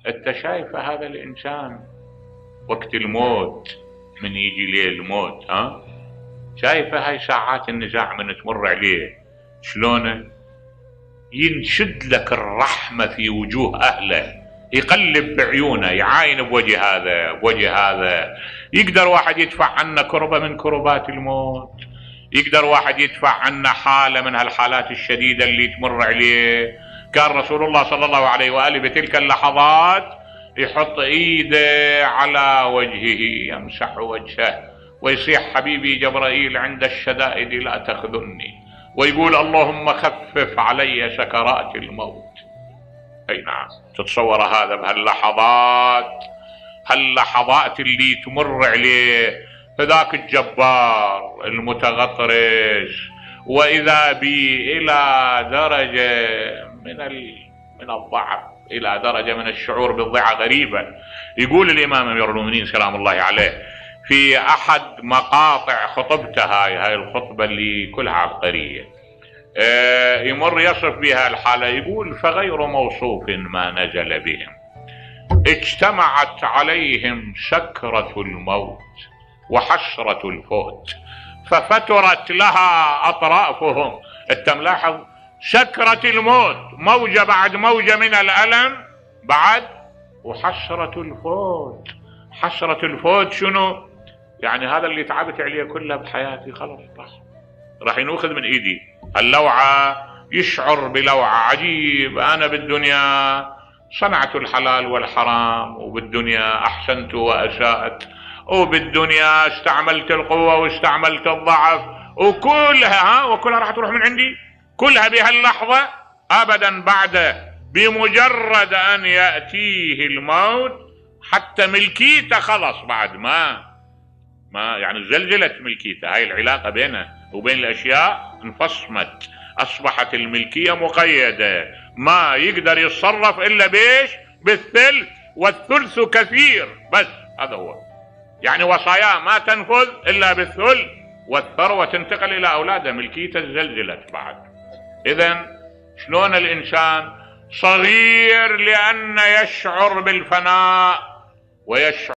انت شايف هذا الانسان وقت الموت، من يجي ليه الموت، شايفه هاي ساعات النزاع من تمر عليه شلونه ينشد لك الرحمة في وجوه أهله، يقلب بعيونه، يعاين بوجه هذا بوجه هذا. يقدر واحد يدفع عنا كربة من كربات الموت، يقدر واحد يدفع عنا حالة من هالحالات الشديدة اللي تمر عليه. كان رسول الله صلى الله عليه وآله بتلك اللحظات يحط ايده على وجهه يمسح وجهه ويصيح حبيبي جبرائيل عند الشدائد لا تخذلني، ويقول اللهم خفف علي سكرات الموت. اي نعم، تتصور هذا هاللحظات اللي تمر عليه فذاك الجبار المتغطرس، واذا بي الى درجة من الضعف، الى درجة من الشعور بالضعة غريبة. يقول الامام امير المؤمنين سلام الله عليه في احد مقاطع خطبته، هاي الخطبة اللي كلها عبقرية، يمر يصف بها الحالة، يقول فغير موصوف ما نزل بهم اجتمعت عليهم سكرة الموت وحسرة الفوت ففترت لها أطرافهم. انت ملاحظ سكرة الموت موجة بعد موجة من الألم بعد، وحسرة الفوت. حسرة الفوت شنو يعني؟ هذا اللي تعبت عليه كله بحياتي خلاص راح ينوخذ من ايدي. اللوعة يشعر بلوعة عجيب، انا بالدنيا صنعت الحلال والحرام، وبالدنيا احسنت واساءت، وبالدنيا استعملت القوة واستعملت الضعف، وكلها راح تروح من عندي كلها بهاللحظة ابدا. بعد بمجرد ان يأتيه الموت حتى ملكيته خلص، بعد ما يعني زلزلت ملكيته، هاي العلاقة بينه وبين الاشياء انفصمت، اصبحت الملكية مقيدة، ما يقدر يتصرف الا بيش؟ بالثلث، والثلث كثير، بس هذا هو يعني وصاياه ما تنفذ الا بالثلث، والثروة تنتقل الى اولاده، ملكيته زلزلت بعد. اذا شلون الانسان صغير لان يشعر بالفناء ويشعر